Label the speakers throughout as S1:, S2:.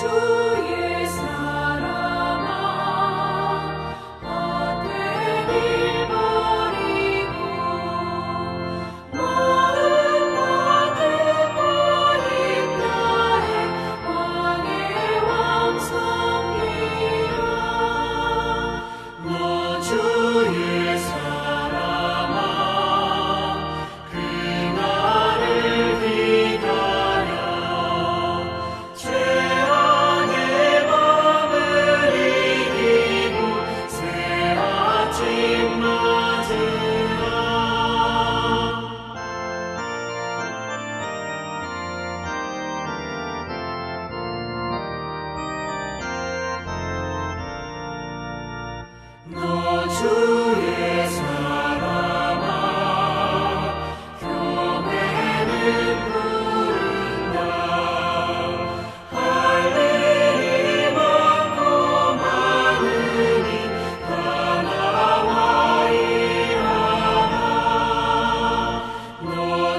S1: 주의 사랑아 헛된 일 버리고 마음 가득 있다해 왕의 왕 섬기라. 너 주의 사랑아 그날을 기다려 죄악의 밤을 이기고 새 아침 맞으라. '너 주의 사랑아 교회는 부른다. 할 일이 많고 많으니 다 나와 일하라. 너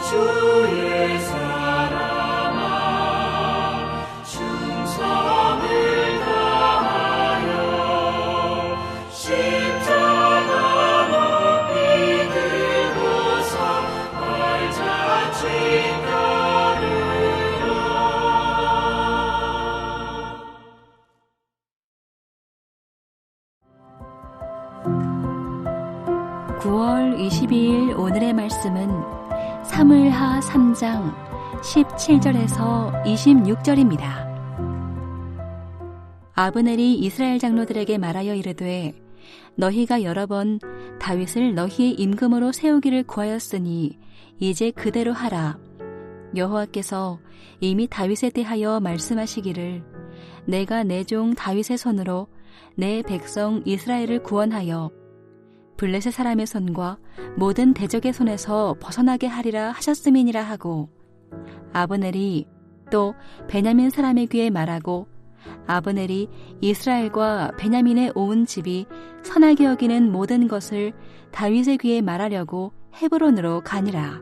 S1: 주의 사랑아 충성을 다하여 십자가 높이 들고서 발자취 따르라.
S2: 9월 22일 오늘의 말씀은 사무엘하 3장 17절에서 26절입니다. 아브넬이 이스라엘 장로들에게 말하여 이르되 너희가 여러 번 다윗을 너희의 임금으로 세우기를 구하였으니 이제 그대로 하라. 여호와께서 이미 다윗에 대하여 말씀하시기를 내가 내 종 다윗의 손으로 내 백성 이스라엘을 구원하여 블레셋 사람의 손과 모든 대적의 손에서 벗어나게 하리라 하셨음이니라 하고 아브넬이 또 베냐민 사람의 귀에 말하고 아브넬이 이스라엘과 베냐민의 온 집이 선하게 여기는 모든 것을 다윗의 귀에 말하려고 헤브론으로 가니라.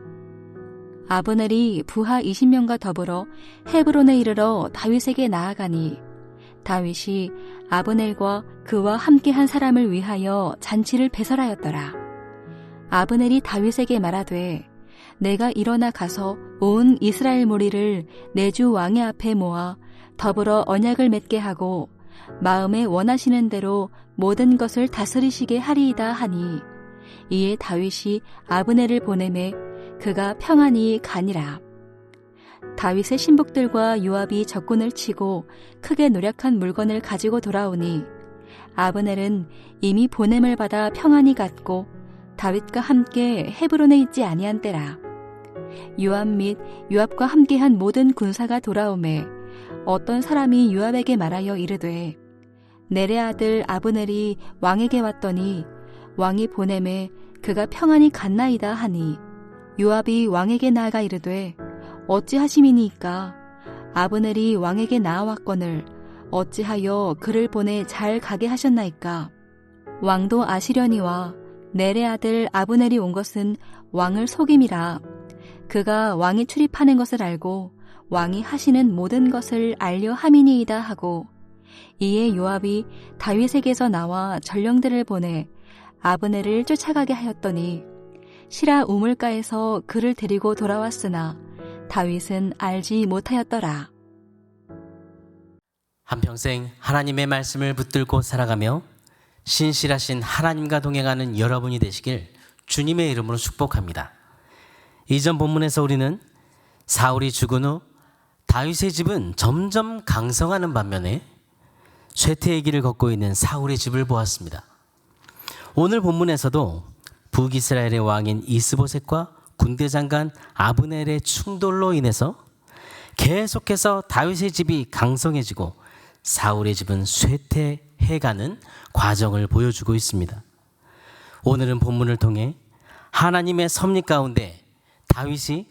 S2: 아브넬이 부하 20명과 더불어 헤브론에 이르러 다윗에게 나아가니 다윗이 아브넬과 그와 함께한 사람을 위하여 잔치를 배설하였더라. 아브넬이 다윗에게 말하되 내가 일어나 가서 온 이스라엘 무리를 내 주 왕의 앞에 모아 더불어 언약을 맺게 하고 마음에 원하시는 대로 모든 것을 다스리시게 하리이다 하니 이에 다윗이 아브넬을 보내매 그가 평안히 가니라. 다윗의 신복들과 요압이 적군을 치고 크게 노력한 물건을 가지고 돌아오니 아브넬은 이미 보냄을 받아 평안히 갔고 다윗과 함께 헤브론에 있지 아니한 때라. 요압 및 요압과 함께한 모든 군사가 돌아오매 어떤 사람이 요압에게 말하여 이르되 넬의 아들 아브넬이 왕에게 왔더니 왕이 보냄에 그가 평안히 갔나이다 하니 요압이 왕에게 나아가 이르되 어찌하심이니이까 아브넬이 왕에게 나아왔거늘 어찌하여 그를 보내 잘 가게 하셨나이까. 왕도 아시려니와 넬의 아들 아브넬이 온 것은 왕을 속임이라. 그가 왕이 출입하는 것을 알고 왕이 하시는 모든 것을 알려 함이니이다 하고 이에 요압이 다윗에게서 나와 전령들을 보내 아브넬을 쫓아가게 하였더니 시라 우물가에서 그를 데리고 돌아왔으나 다윗은 알지 못하였더라.
S3: 한평생 하나님의 말씀을 붙들고 살아가며 신실하신 하나님과 동행하는 여러분이 되시길 주님의 이름으로 축복합니다. 이전 본문에서 우리는 사울이 죽은 후 다윗의 집은 점점 강성하는 반면에 쇠퇴의 길을 걷고 있는 사울의 집을 보았습니다. 오늘 본문에서도 북이스라엘의 왕인 이스보셋과 군대장관 아브넬의 충돌로 인해서 계속해서 다윗의 집이 강성해지고 사울의 집은 쇠퇴해가는 과정을 보여주고 있습니다. 오늘은 본문을 통해 하나님의 섭리 가운데 다윗이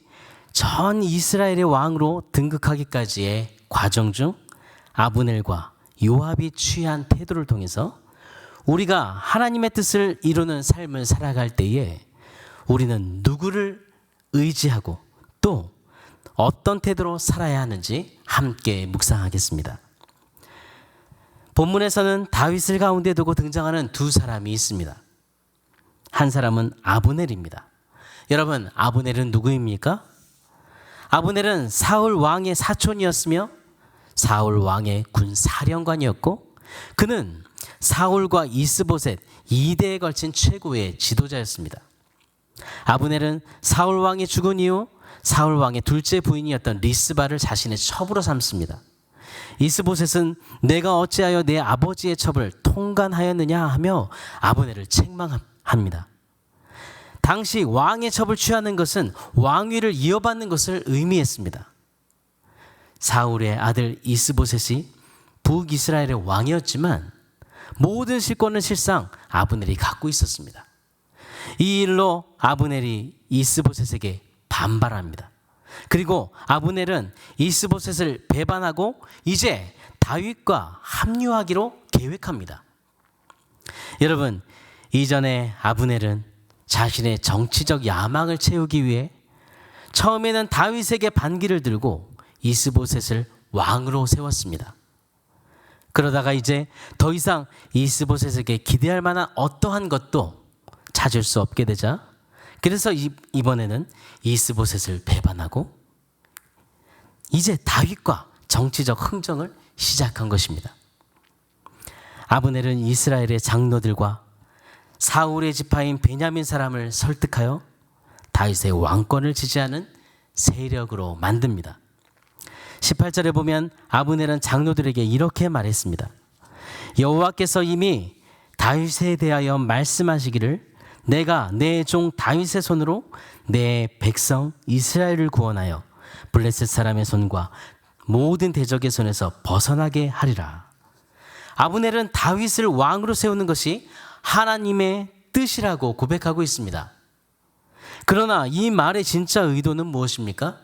S3: 전 이스라엘의 왕으로 등극하기까지의 과정 중 아브넬과 요압이 취한 태도를 통해서 우리가 하나님의 뜻을 이루는 삶을 살아갈 때에 우리는 누구를 의지하고 또 어떤 태도로 살아야 하는지 함께 묵상하겠습니다. 본문에서는 다윗을 가운데 두고 등장하는 두 사람이 있습니다. 한 사람은 아브넬입니다. 여러분, 아브넬은 누구입니까? 아브넬은 사울 왕의 사촌이었으며 사울 왕의 군사령관이었고 그는 사울과 이스보셋 2대에 걸친 최고의 지도자였습니다. 아브넬은 사울 왕이 죽은 이후 사울 왕의 둘째 부인이었던 리스바를 자신의 첩으로 삼습니다. 이스보셋은 내가 어찌하여 내 아버지의 첩을 통간하였느냐 하며 아브넬을 책망합니다. 당시 왕의 첩을 취하는 것은 왕위를 이어받는 것을 의미했습니다. 사울의 아들 이스보셋이 북이스라엘의 왕이었지만 모든 실권은 실상 아브넬이 갖고 있었습니다. 이 일로 아브넬이 이스보셋에게 반발합니다. 그리고 아브넬은 이스보셋을 배반하고 이제 다윗과 합류하기로 계획합니다. 여러분, 이전에 아브넬은 자신의 정치적 야망을 채우기 위해 처음에는 다윗에게 반기를 들고 이스보셋을 왕으로 세웠습니다. 그러다가 이제 더 이상 이스보셋에게 기대할 만한 어떠한 것도 찾을 수 없게 되자 그래서 이번에는 이스보셋을 배반하고 이제 다윗과 정치적 흥정을 시작한 것입니다. 아브넬은 이스라엘의 장로들과 사울의 지파인 베냐민 사람을 설득하여 다윗의 왕권을 지지하는 세력으로 만듭니다. 18절에 보면 아브넬은 장로들에게 이렇게 말했습니다. 여호와께서 이미 다윗에 대하여 말씀하시기를 내가 내 종 다윗의 손으로 내 백성 이스라엘을 구원하여 블레셋 사람의 손과 모든 대적의 손에서 벗어나게 하리라. 아브넬은 다윗을 왕으로 세우는 것이 하나님의 뜻이라고 고백하고 있습니다. 그러나 이 말의 진짜 의도는 무엇입니까?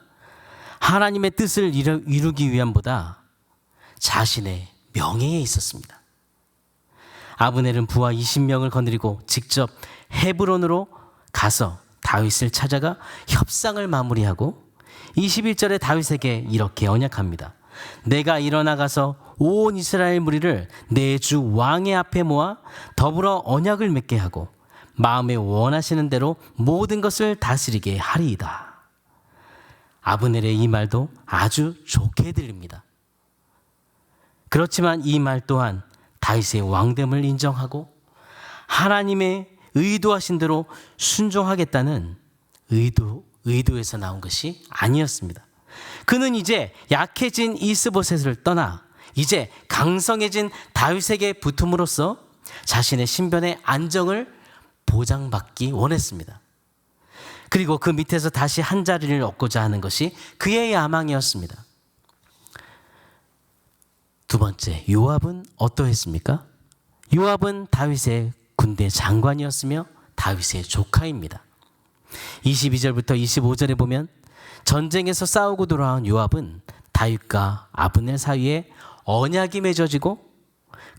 S3: 하나님의 뜻을 이루기 위함보다 자신의 명예에 있었습니다. 아브넬은 부하 20명을 거느리고 직접 헤브론으로 가서 다윗을 찾아가 협상을 마무리하고 21절에 다윗에게 이렇게 언약합니다. 내가 일어나 가서 온 이스라엘 무리를 내 주 왕의 앞에 모아 더불어 언약을 맺게 하고 마음에 원하시는 대로 모든 것을 다스리게 하리이다. 아브넬의 이 말도 아주 좋게 들립니다. 그렇지만 이 말 또한 다윗의 왕됨을 인정하고 하나님의 의도하신 대로 순종하겠다는 의도에서 나온 것이 아니었습니다. 그는 이제 약해진 이스보셋을 떠나 이제 강성해진 다윗에게 붙음으로써 자신의 신변의 안정을 보장받기 원했습니다. 그리고 그 밑에서 다시 한 자리를 얻고자 하는 것이 그의 야망이었습니다. 두 번째, 요압은 어떠했습니까? 요압은 다윗의 군대 장관이었으며 다윗의 조카입니다. 22절부터 25절에 보면 전쟁에서 싸우고 돌아온 요압은 다윗과 아브넬 사이에 언약이 맺어지고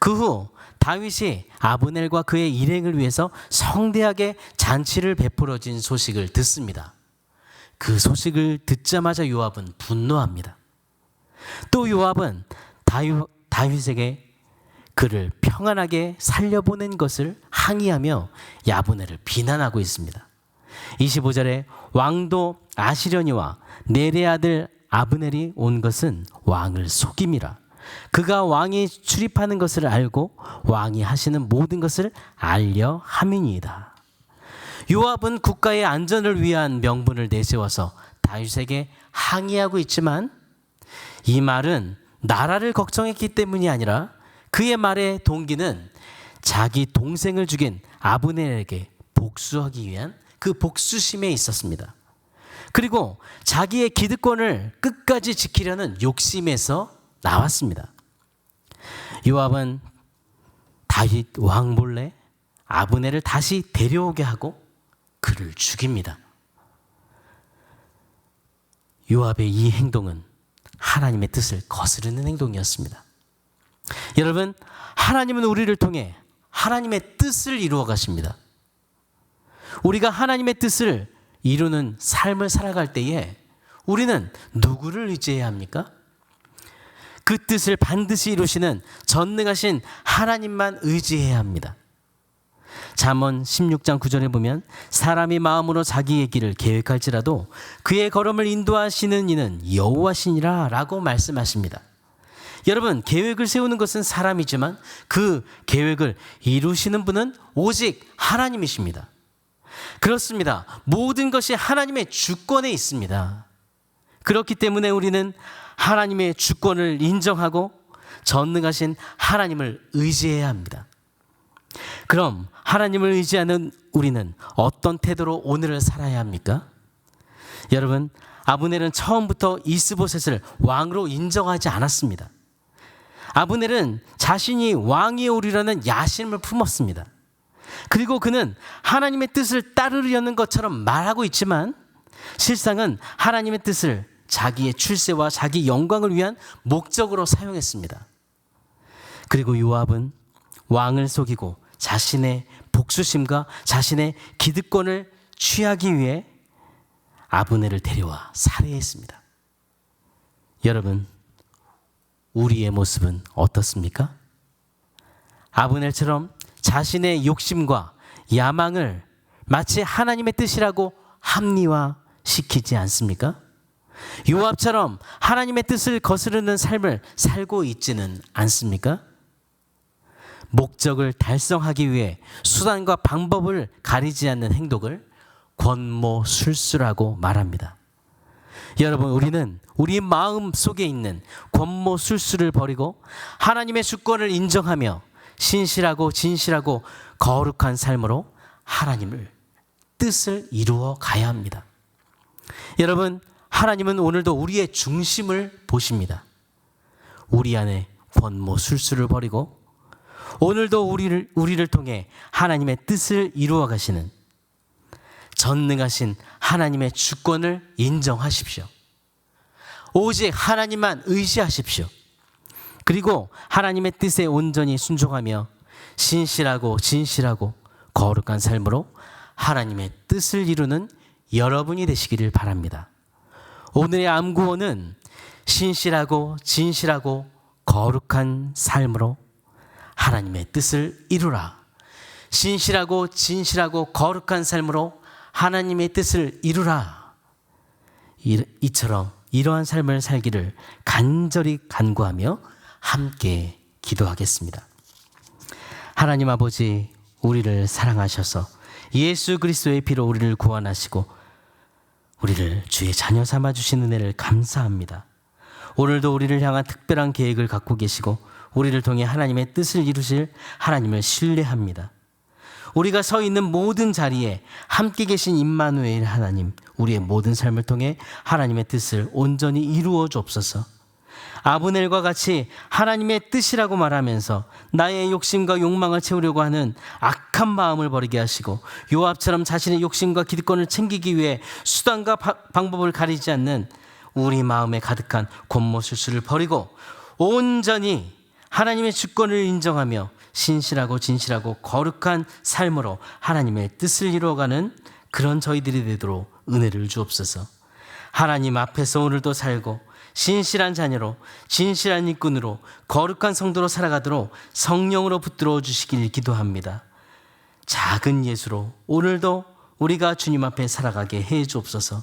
S3: 그 후 다윗이 아브넬과 그의 일행을 위해서 성대하게 잔치를 베풀어진 소식을 듣습니다. 그 소식을 듣자마자 요압은 분노합니다. 또 요압은 다윗에게 그를 평안하게 살려보낸 것을 항의하며 아브넬을 비난하고 있습니다. 25절에 왕도 아시려니와 넬의 아들 아브넬이 온 것은 왕을 속임이라. 그가 왕이 출입하는 것을 알고 왕이 하시는 모든 것을 알려 함이니이다. 요압은 국가의 안전을 위한 명분을 내세워서 다윗에게 항의하고 있지만 이 말은 나라를 걱정했기 때문이 아니라 그의 말의 동기는 자기 동생을 죽인 아브넬에게 복수하기 위한 그 복수심에 있었습니다. 그리고 자기의 기득권을 끝까지 지키려는 욕심에서 나왔습니다. 요압은 다윗 왕 몰래 아브넬을 다시 데려오게 하고 그를 죽입니다. 요압의 이 행동은 하나님의 뜻을 거스르는 행동이었습니다. 여러분, 하나님은 우리를 통해 하나님의 뜻을 이루어 가십니다. 우리가 하나님의 뜻을 이루는 삶을 살아갈 때에 우리는 누구를 의지해야 합니까? 그 뜻을 반드시 이루시는 전능하신 하나님만 의지해야 합니다. 잠언 16장 9절에 보면 사람이 마음으로 자기의 길을 계획할지라도 그의 걸음을 인도하시는 이는 여호와시니라 라고 말씀하십니다. 여러분, 계획을 세우는 것은 사람이지만 그 계획을 이루시는 분은 오직 하나님이십니다. 그렇습니다. 모든 것이 하나님의 주권에 있습니다. 그렇기 때문에 우리는 하나님의 주권을 인정하고 전능하신 하나님을 의지해야 합니다. 그럼 하나님을 의지하는 우리는 어떤 태도로 오늘을 살아야 합니까? 여러분, 아브넬은 처음부터 이스보셋을 왕으로 인정하지 않았습니다. 아브넬은 자신이 왕이 오리라는 야심을 품었습니다. 그리고 그는 하나님의 뜻을 따르려는 것처럼 말하고 있지만 실상은 하나님의 뜻을 자기의 출세와 자기 영광을 위한 목적으로 사용했습니다. 그리고 요압은 왕을 속이고 자신의 복수심과 자신의 기득권을 취하기 위해 아브넬을 데려와 살해했습니다. 여러분, 우리의 모습은 어떻습니까? 아브넬처럼 자신의 욕심과 야망을 마치 하나님의 뜻이라고 합리화시키지 않습니까? 요압처럼 하나님의 뜻을 거스르는 삶을 살고 있지는 않습니까? 목적을 달성하기 위해 수단과 방법을 가리지 않는 행동을 권모술수라고 말합니다. 여러분, 우리는 우리 마음 속에 있는 권모술수를 버리고 하나님의 주권을 인정하며 신실하고 진실하고 거룩한 삶으로 하나님을 뜻을 이루어 가야 합니다. 여러분, 하나님은 오늘도 우리의 중심을 보십니다. 우리 안에 권모술수를 버리고 오늘도 우리를 통해 하나님의 뜻을 이루어 가시는 전능하신 하나님의 주권을 인정하십시오. 오직 하나님만 의지하십시오. 그리고 하나님의 뜻에 온전히 순종하며 신실하고 진실하고 거룩한 삶으로 하나님의 뜻을 이루는 여러분이 되시기를 바랍니다. 오늘의 암구호는 신실하고 진실하고 거룩한 삶으로 하나님의 뜻을 이루라. 신실하고 진실하고 거룩한 삶으로 하나님의 뜻을 이루라. 이처럼 이러한 삶을 살기를 간절히 간구하며 함께 기도하겠습니다. 하나님 아버지, 우리를 사랑하셔서 예수 그리스도의 피로 우리를 구원하시고 우리를 주의 자녀 삼아 주신 은혜를 감사합니다. 오늘도 우리를 향한 특별한 계획을 갖고 계시고 우리를 통해 하나님의 뜻을 이루실 하나님을 신뢰합니다. 우리가 서 있는 모든 자리에 함께 계신 임마누엘 하나님, 우리의 모든 삶을 통해 하나님의 뜻을 온전히 이루어 주옵소서. 아브넬과 같이 하나님의 뜻이라고 말하면서 나의 욕심과 욕망을 채우려고 하는 악한 마음을 버리게 하시고 요압처럼 자신의 욕심과 기득권을 챙기기 위해 수단과 방법을 가리지 않는 우리 마음에 가득한 권모술수를 버리고 온전히 하나님의 주권을 인정하며 신실하고 진실하고 거룩한 삶으로 하나님의 뜻을 이루어가는 그런 저희들이 되도록 은혜를 주옵소서. 하나님 앞에서 오늘도 살고 신실한 자녀로 진실한 일꾼으로 거룩한 성도로 살아가도록 성령으로 붙들어 주시길 기도합니다. 작은 예수로 오늘도 우리가 주님 앞에 살아가게 해 주옵소서.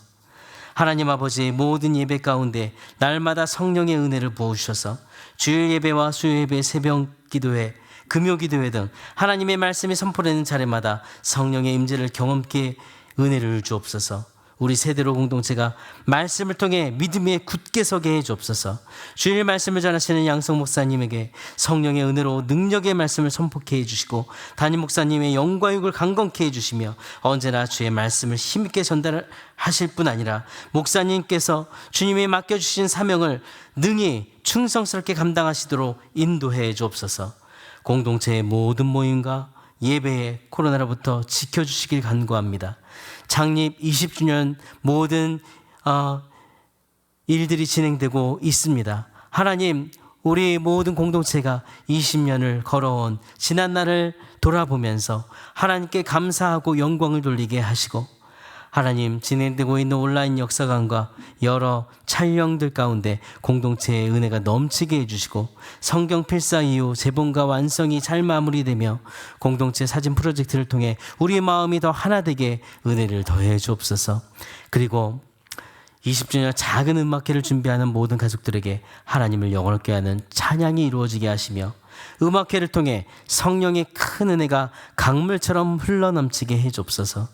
S3: 하나님 아버지, 모든 예배 가운데 날마다 성령의 은혜를 부어주셔서 주일 예배와 수요 예배, 새벽 기도회, 금요 기도회 등 하나님의 말씀이 선포되는 자리마다 성령의 임재를 경험케 은혜를 주옵소서. 우리 세대로 공동체가 말씀을 통해 믿음에 굳게 서게 해 주옵소서. 주일 말씀을 전하시는 양성 목사님에게 성령의 은혜로 능력의 말씀을 선포케 해 주시고 담임 목사님의 영과 육을 강건케 해 주시며 언제나 주의 말씀을 힘있게 전달하실 뿐 아니라 목사님께서 주님이 맡겨주신 사명을 능히 충성스럽게 감당하시도록 인도해 주옵소서. 공동체의 모든 모임과 예배에 코로나로부터 지켜주시길 간구합니다. 창립 20주년 모든 일들이 진행되고 있습니다. 하나님, 우리 모든 공동체가 20년을 걸어온 지난 날을 돌아보면서 하나님께 감사하고 영광을 돌리게 하시고 하나님, 진행되고 있는 온라인 역사관과 여러 촬영들 가운데 공동체의 은혜가 넘치게 해주시고 성경 필사 이후 재본과 완성이 잘 마무리되며 공동체 사진 프로젝트를 통해 우리의 마음이 더 하나 되게 은혜를 더해 주옵소서. 그리고 20주년 작은 음악회를 준비하는 모든 가족들에게 하나님을 영원하게 하는 찬양이 이루어지게 하시며 음악회를 통해 성령의 큰 은혜가 강물처럼 흘러넘치게 해주옵소서.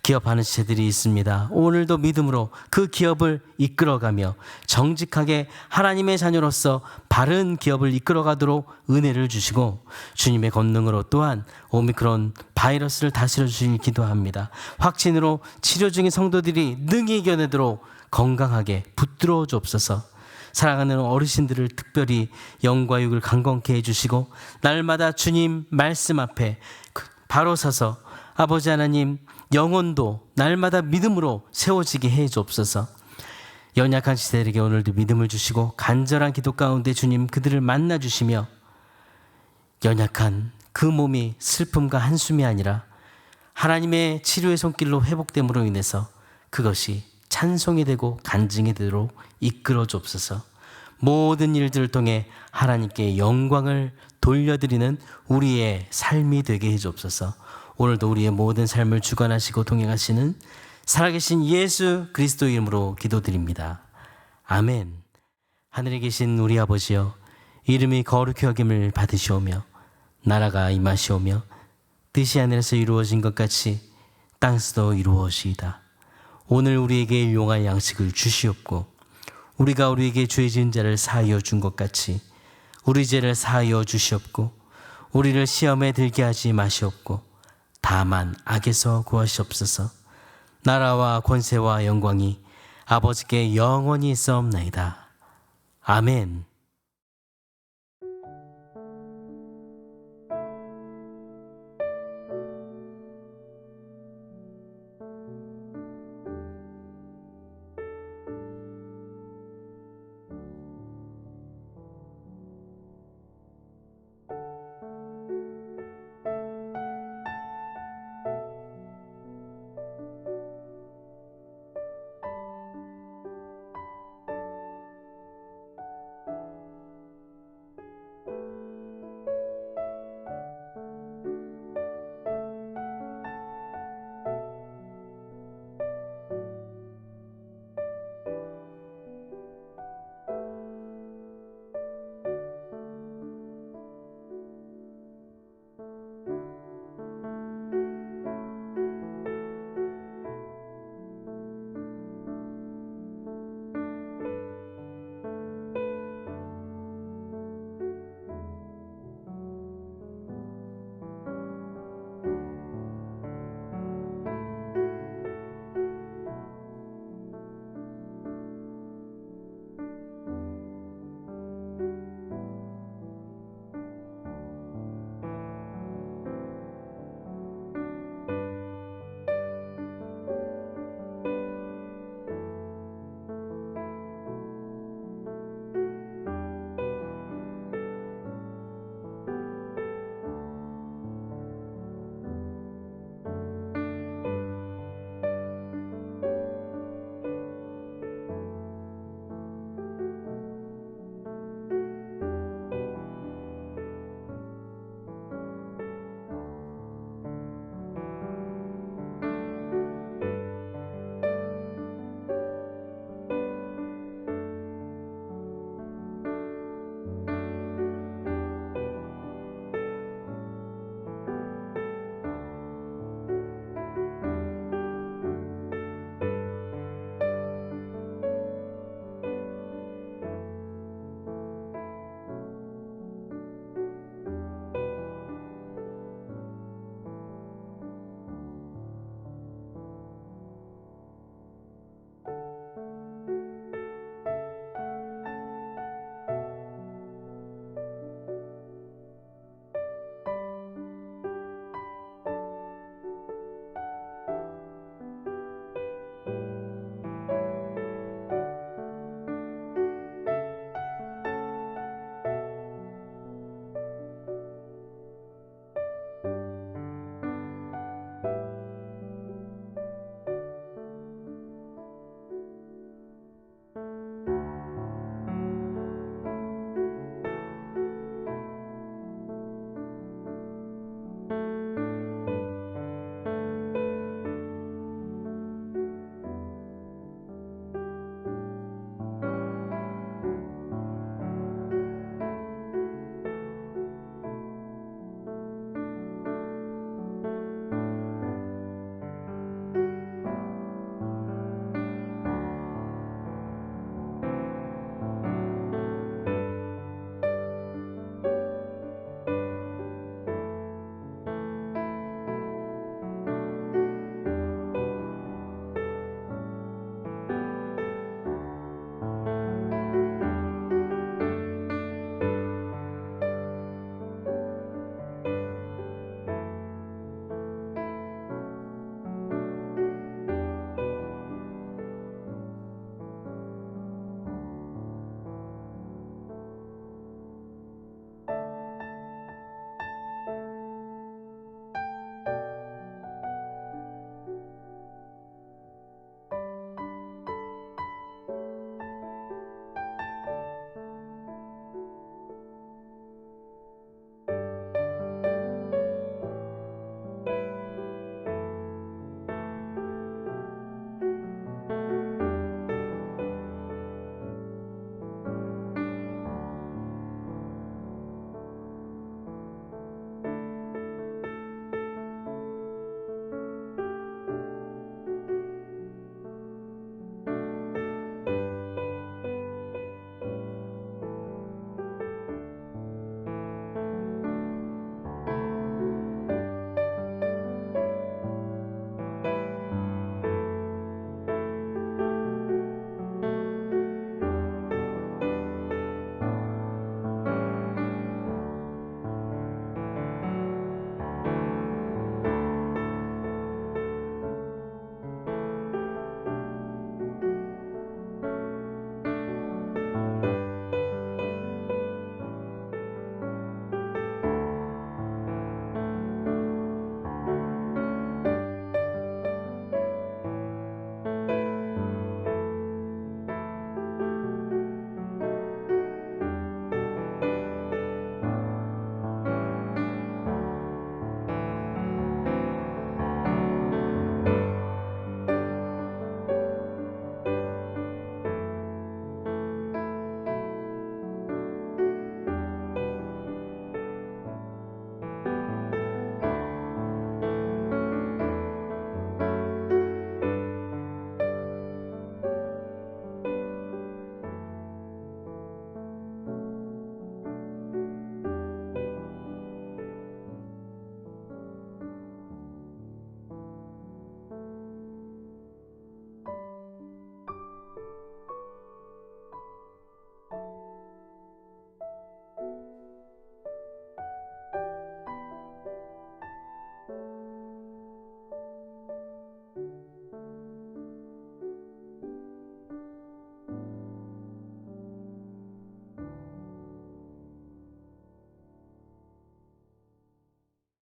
S3: 기업하는 지체들이 있습니다. 오늘도 믿음으로 그 기업을 이끌어가며 정직하게 하나님의 자녀로서 바른 기업을 이끌어가도록 은혜를 주시고 주님의 권능으로 또한 오미크론 바이러스를 다스려 주시길 기도합니다. 확진으로 치료 중인 성도들이 능히 이겨내도록 건강하게 붙들어 주옵소서. 사랑하는 어르신들을 특별히 영과 육을 강건케 해주시고 날마다 주님 말씀 앞에 바로 서서 아버지 하나님 영혼도 날마다 믿음으로 세워지게 해 주옵소서. 연약한 시대들에게 오늘도 믿음을 주시고 간절한 기도 가운데 주님 그들을 만나 주시며 연약한 그 몸이 슬픔과 한숨이 아니라 하나님의 치료의 손길로 회복됨으로 인해서 그것이 찬송이 되고 간증이 되도록 이끌어 주옵소서. 모든 일들을 통해 하나님께 영광을 돌려드리는 우리의 삶이 되게 해 주옵소서. 오늘도 우리의 모든 삶을 주관하시고 동행하시는 살아계신 예수 그리스도 이름으로 기도드립니다. 아멘. 하늘에 계신 우리 아버지여, 이름이 거룩히 여김을 받으시오며 나라가 임하시오며 뜻이 하늘에서 이루어진 것 같이 땅에서도 이루어지이다. 오늘 우리에게 일용할 양식을 주시옵고 우리가 우리에게 죄 지은 자를 사하여 준 것 같이 우리 죄를 사하여 주시옵고 우리를 시험에 들게 하지 마시옵고 다만 악에서 구하시옵소서. 나라와 권세와 영광이 아버지께 영원히 있사옵나이다. 아멘.